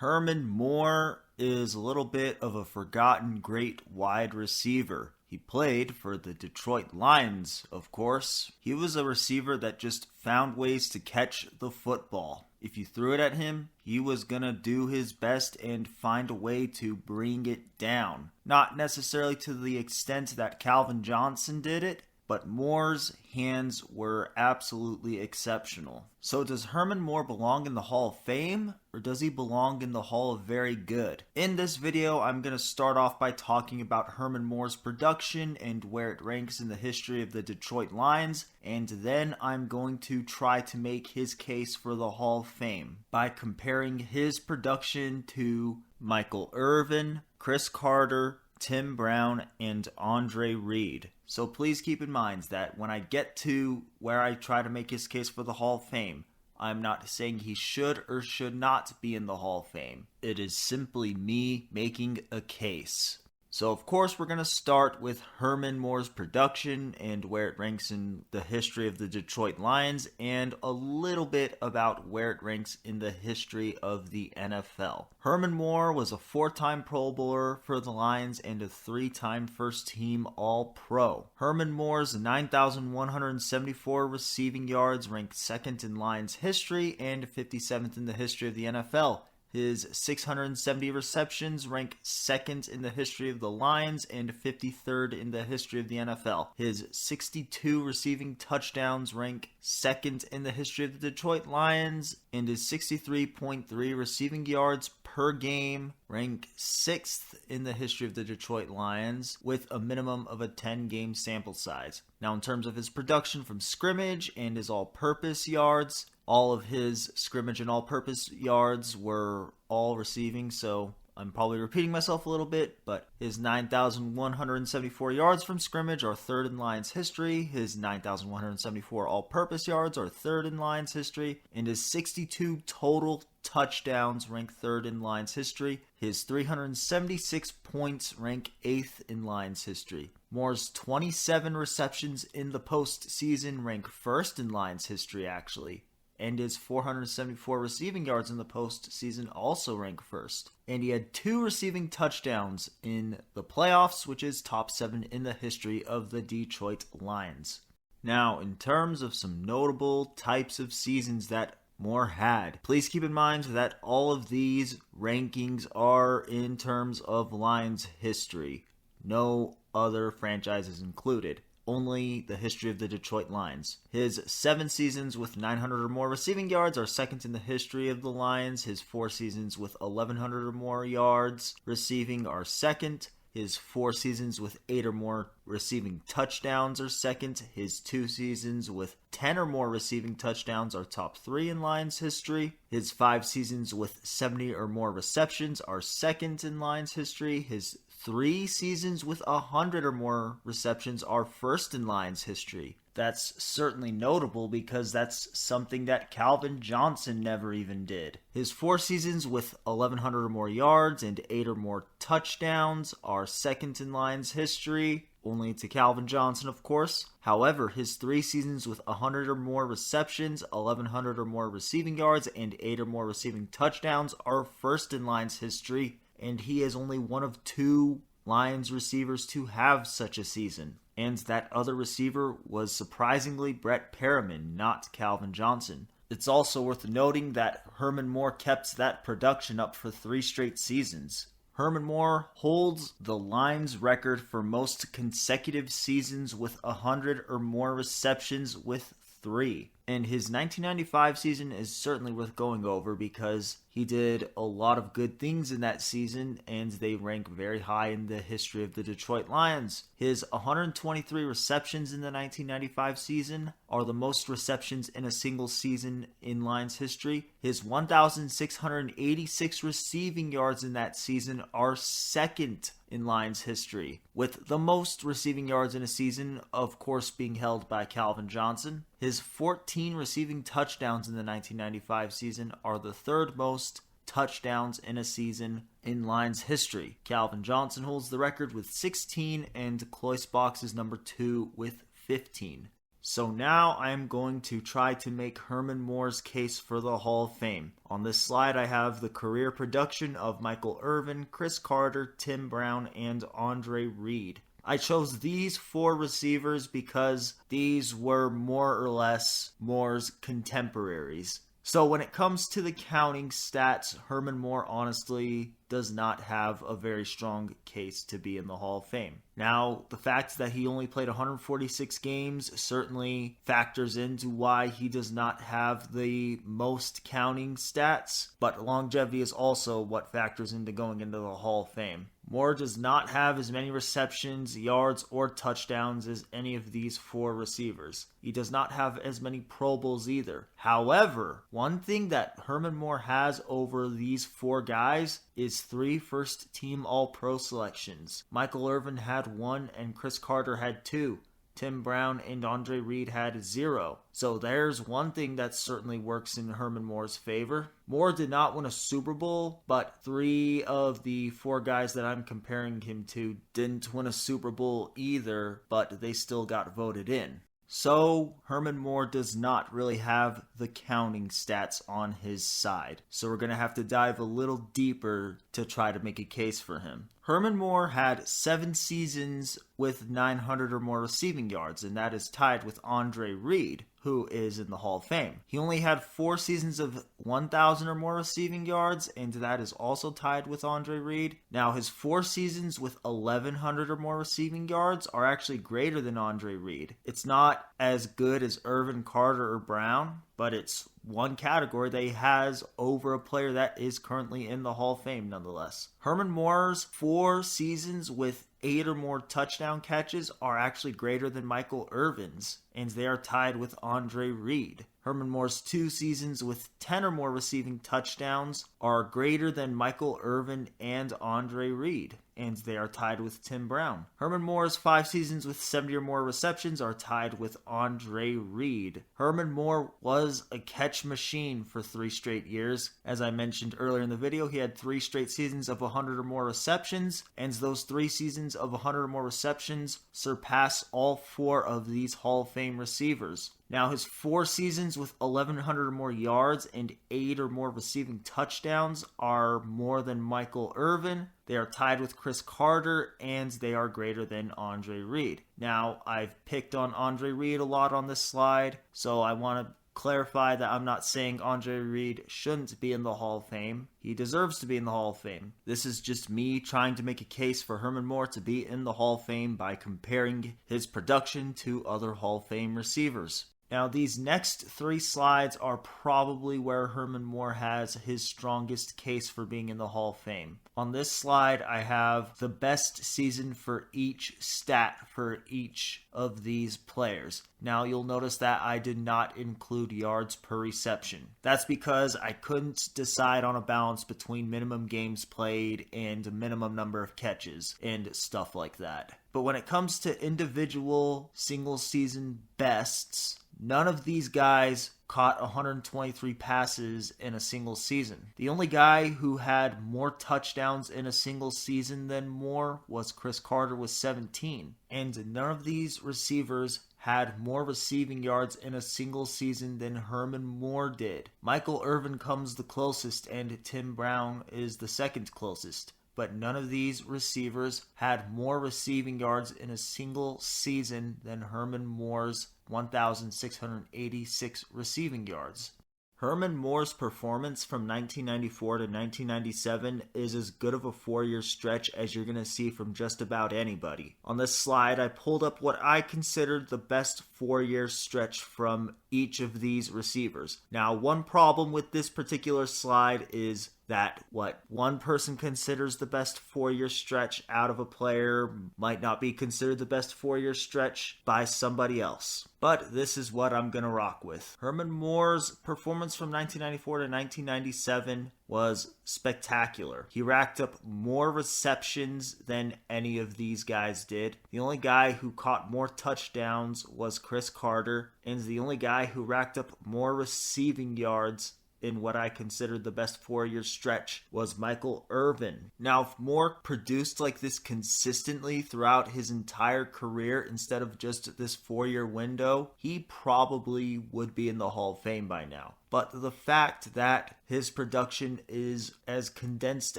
Herman Moore is a little bit of a forgotten great wide receiver. He played for the Detroit Lions, of course. He was a receiver that just found ways to catch the football. If you threw it at him, he was gonna do his best and find a way to bring it down. Not necessarily to the extent that Calvin Johnson did it, but Moore's hands were absolutely exceptional. So does Herman Moore belong in the Hall of Fame, or does he belong in the Hall of Very Good? In this video, I'm going to start off by talking about Herman Moore's production and where it ranks in the history of the Detroit Lions, and then I'm going to try to make his case for the Hall of Fame by comparing his production to Michael Irvin, Chris Carter, Tim Brown, and Andre Reed. So please keep in mind that when I get to where I try to make his case for the Hall of Fame, I'm not saying he should or should not be in the Hall of Fame. It is simply me making a case. So of course we're going to start with Herman Moore's production and where it ranks in the history of the Detroit Lions, and a little bit about where it ranks in the history of the NFL. Herman Moore was a 4-time Pro Bowler for the Lions and a 3-time first-team All-Pro. Herman Moore's 9,174 receiving yards ranked second in Lions history and 57th in the history of the NFL. His 670 receptions rank second in the history of the Lions and 53rd in the history of the NFL. His 62 receiving touchdowns rank second in the history of the Detroit Lions, and his 63.3 receiving yards per game rank 6th in the history of the Detroit Lions, with a minimum of a 10-game sample size. Now, in terms of his production from scrimmage and his all-purpose yards, all of his scrimmage and all-purpose yards were all receiving, so I'm probably repeating myself a little bit, but his 9,174 yards from scrimmage are third in Lions history, his 9,174 all-purpose yards are third in Lions history, and his 62 total touchdowns rank third in Lions history. His 376 points rank 8th in Lions history. Moore's 27 receptions in the postseason rank first in Lions history, actually. And his 474 receiving yards in the postseason also rank first. And he had 2 receiving touchdowns in the playoffs, which is top 7 in the history of the Detroit Lions. Now, in terms of some notable types of seasons that Moore had, please keep in mind that all of these rankings are in terms of Lions history. No other franchises included. Only the history of the Detroit Lions. His 7 seasons with 900 or more receiving yards are second in the history of the Lions. His 4 seasons with 1,100 or more yards receiving are second. His 4 seasons with 8 or more receiving touchdowns are second. His 2 seasons with 10 or more receiving touchdowns are top 3 in Lions history. His 5 seasons with 70 or more receptions are second in Lions history. His 3 seasons with 100 or more receptions are first in Lions history. That's certainly notable because that's something that Calvin Johnson never even did. His 4 seasons with 1,100 or more yards and 8 or more touchdowns are second in Lions history, only to Calvin Johnson, of course. However, his 3 seasons with 100 or more receptions, 1,100 or more receiving yards, and 8 or more receiving touchdowns are first in Lions history, and he is only one of 2 Lions receivers to have such a season. And that other receiver was surprisingly Brett Perriman, not Calvin Johnson. It's also worth noting that Herman Moore kept that production up for 3 straight seasons. Herman Moore holds the Lions record for most consecutive seasons with 100 or more receptions with 3. And his 1995 season is certainly worth going over because he did a lot of good things in that season, and they rank very high in the history of the Detroit Lions. His 123 receptions in the 1995 season are the most receptions in a single season in Lions history. His 1,686 receiving yards in that season are second in Lions history, with the most receiving yards in a season, of course, being held by Calvin Johnson. His 14 receiving touchdowns in the 1995 season are the third most touchdowns in a season in Lions history. Calvin Johnson holds the record with 16, and Kloisbox is number 2 with 15. So now I am going to try to make Herman Moore's case for the Hall of Fame. On this slide I have the career production of Michael Irvin, Chris Carter, Tim Brown, and Andre Reed. I chose these 4 receivers because these were more or less Moore's contemporaries. So when it comes to the counting stats, Herman Moore honestly does not have a very strong case to be in the Hall of Fame. Now, the fact that he only played 146 games certainly factors into why he does not have the most counting stats, but longevity is also what factors into going into the Hall of Fame. Moore does not have as many receptions, yards, or touchdowns as any of these 4 receivers. He does not have as many Pro Bowls either. However, one thing that Herman Moore has over these 4 guys is 3 first-team All-Pro selections. Michael Irvin had 1 and Chris Carter had 2. Tim Brown and Andre Reed had 0. So there's one thing that certainly works in Herman Moore's favor. Moore did not win a Super Bowl, but 3 of the 4 guys that I'm comparing him to didn't win a Super Bowl either, but they still got voted in. So Herman Moore does not really have the counting stats on his side. So we're going to have to dive a little deeper to try to make a case for him. Herman Moore had 7 seasons with 900 or more receiving yards, and that is tied with Andre Reed, who is in the Hall of Fame. He only had 4 seasons of 1,000 or more receiving yards, and that is also tied with Andre Reed. Now, his 4 seasons with 1,100 or more receiving yards are actually greater than Andre Reed. It's not as good as Irvin, Carter, or Brown, but it's one category that he has over a player that is currently in the Hall of Fame nonetheless. Herman Moore's 4 seasons with 8 or more touchdown catches are actually greater than Michael Irvin's, and they are tied with Andre Reed. Herman Moore's 2 seasons with 10 or more receiving touchdowns are greater than Michael Irvin and Andre Reed, and they are tied with Tim Brown. Herman Moore's 5 seasons with 70 or more receptions are tied with Andre Reed. Herman Moore was a catch machine for 3 straight years. As I mentioned earlier in the video, he had 3 straight seasons of 100 or more receptions, and those 3 seasons of 100 or more receptions surpass all 4 of these Hall of Fame receivers. Now, his 4 seasons with 1,100 or more yards and 8 or more receiving touchdowns are more than Michael Irvin. They are tied with Chris Carter, and they are greater than Andre Reed. Now, I've picked on Andre Reed a lot on this slide, so I want to clarify that I'm not saying Andre Reed shouldn't be in the Hall of Fame. He deserves to be in the Hall of Fame. This is just me trying to make a case for Herman Moore to be in the Hall of Fame by comparing his production to other Hall of Fame receivers. Now, these next 3 slides are probably where Herman Moore has his strongest case for being in the Hall of Fame. On this slide, I have the best season for each stat for each of these players. Now, you'll notice that I did not include yards per reception. That's because I couldn't decide on a balance between minimum games played and minimum number of catches and stuff like that. But when it comes to individual single season bests, none of these guys caught 123 passes in a single season. The only guy who had more touchdowns in a single season than Moore was Chris Carter with 17. And none of these receivers had more receiving yards in a single season than Herman Moore did. Michael Irvin comes the closest, and Tim Brown is the second closest. But none of these receivers had more receiving yards in a single season than Herman Moore's 1,686 receiving yards. Herman Moore's performance from 1994 to 1997 is as good of a 4-year stretch as you're going to see from just about anybody. On this slide, I pulled up what I considered the best 4-year stretch from each of these receivers. Now, one problem with this particular slide is that what one person considers the best 4-year stretch out of a player might not be considered the best 4-year stretch by somebody else. But this is what I'm going to rock with. Herman Moore's performance from 1994 to 1997 was spectacular. He racked up more receptions than any of these guys did. The only guy who caught more touchdowns was Chris Carter, and the only guy who racked up more receiving yards in what I considered the best 4-year stretch was Michael Irvin. Now, if Moore produced like this consistently throughout his entire career instead of just this 4-year window, he probably would be in the Hall of Fame by now. But the fact that his production is as condensed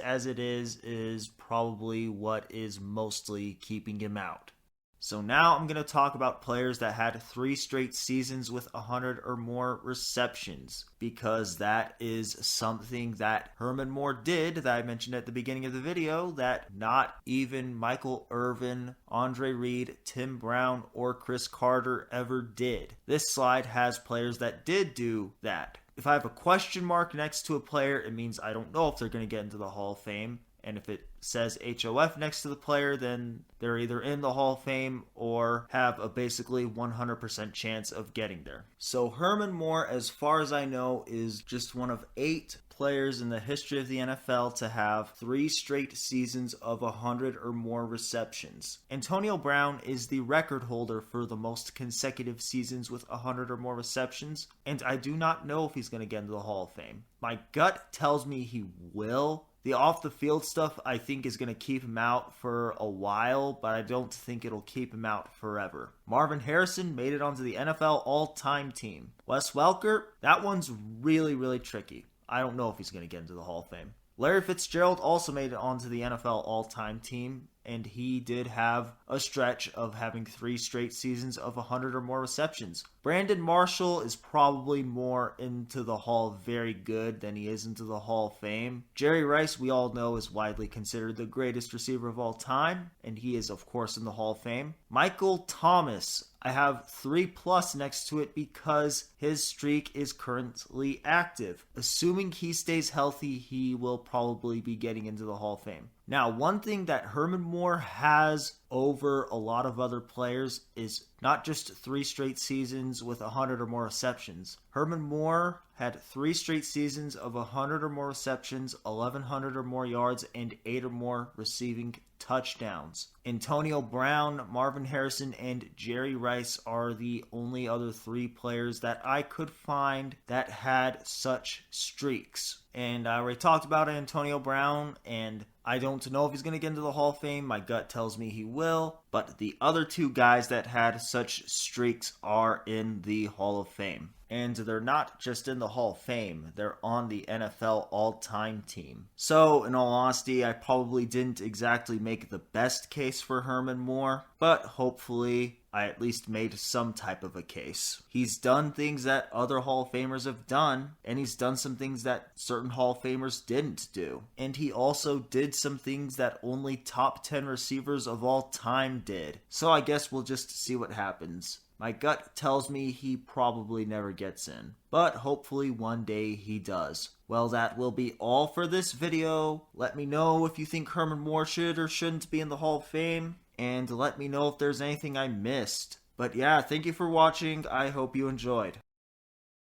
as it is probably what is mostly keeping him out. So now I'm going to talk about players that had 3 straight seasons with 100 or more receptions, because that is something that Herman Moore did that I mentioned at the beginning of the video that not even Michael Irvin, Andre Reed, Tim Brown, or Chris Carter ever did. This slide has players that did do that. If I have a question mark next to a player, it means I don't know if they're going to get into the Hall of Fame. And if it says HOF next to the player, then they're either in the Hall of Fame or have a basically 100% chance of getting there. So Herman Moore, as far as I know, is just one of 8 players in the history of the NFL to have 3 straight seasons of 100 or more receptions. Antonio Brown is the record holder for the most consecutive seasons with 100 or more receptions, and I do not know if he's going to get into the Hall of Fame. My gut tells me he will. The off-the-field stuff, I think, is going to keep him out for a while, but I don't think it'll keep him out forever. Marvin Harrison made it onto the NFL all-time team. Wes Welker, that one's really, really tricky. I don't know if he's going to get into the Hall of Fame. Larry Fitzgerald also made it onto the NFL all-time team, and he did have a stretch of having 3 straight seasons of 100 or more receptions. Brandon Marshall is probably more into the Hall of Very Good than he is into the Hall of Fame. Jerry Rice, we all know, is widely considered the greatest receiver of all time, and he is, of course, in the Hall of Fame. Michael Thomas, I have 3+ next to it because his streak is currently active. Assuming he stays healthy, he will probably be getting into the Hall of Fame. Now, one thing that Herman Moore has over a lot of other players is not just 3 straight seasons with 100 or more receptions. Herman Moore had 3 straight seasons of 100 or more receptions, 1,100 or more yards, and 8 or more receiving touchdowns. Antonio Brown, Marvin Harrison, and Jerry Rice are the only other 3 players that I could find that had such streaks. And I already talked about Antonio Brown, and I don't know if he's going to get into the Hall of Fame. My gut tells me he will. But the other 2 guys that had such streaks are in the Hall of Fame. And they're not just in the Hall of Fame, they're on the NFL all-time team. So, in all honesty, I probably didn't exactly make the best case for Herman Moore, but hopefully I at least made some type of a case. He's done things that other Hall of Famers have done, and he's done some things that certain Hall of Famers didn't do. And he also did some things that only top 10 receivers of all time did. So I guess we'll just see what happens. My gut tells me he probably never gets in, but hopefully one day he does. Well, that will be all for this video. Let me know if you think Herman Moore should or shouldn't be in the Hall of Fame, and let me know if there's anything I missed. But yeah, thank you for watching. I hope you enjoyed.